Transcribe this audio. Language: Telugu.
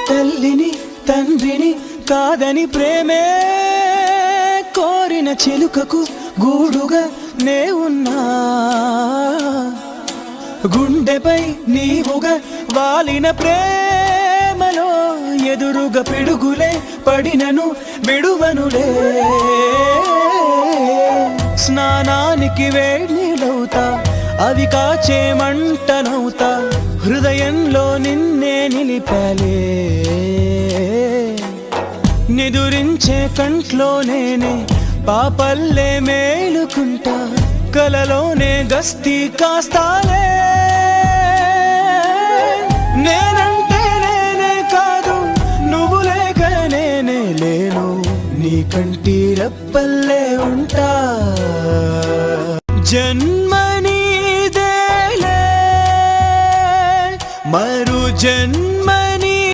తల్లిని తండ్రిని కాదని ప్రేమే కోరిన చిలుకకు గూడుగా నే ఉన్నా, గుండెపై నీవుగా వాలిన ప్రేమలో ఎదురుగా పిడుగులే పడినను విడువనులే. స్నానానికి వేడినీళ్ళవుతా, అవి కాచే మంటనవుతా, హృదయంలో నిన్నే నిలిపాలే. నిదురించే కంట్లో నేనే పాపల్లే మేలుకుంటా, కలలోనే గస్తీ కాస్తాలే. నేనంటే నేనే కాదు, నువ్వు లేక నేనే లేను, నీ కంటి రెప్పల్లే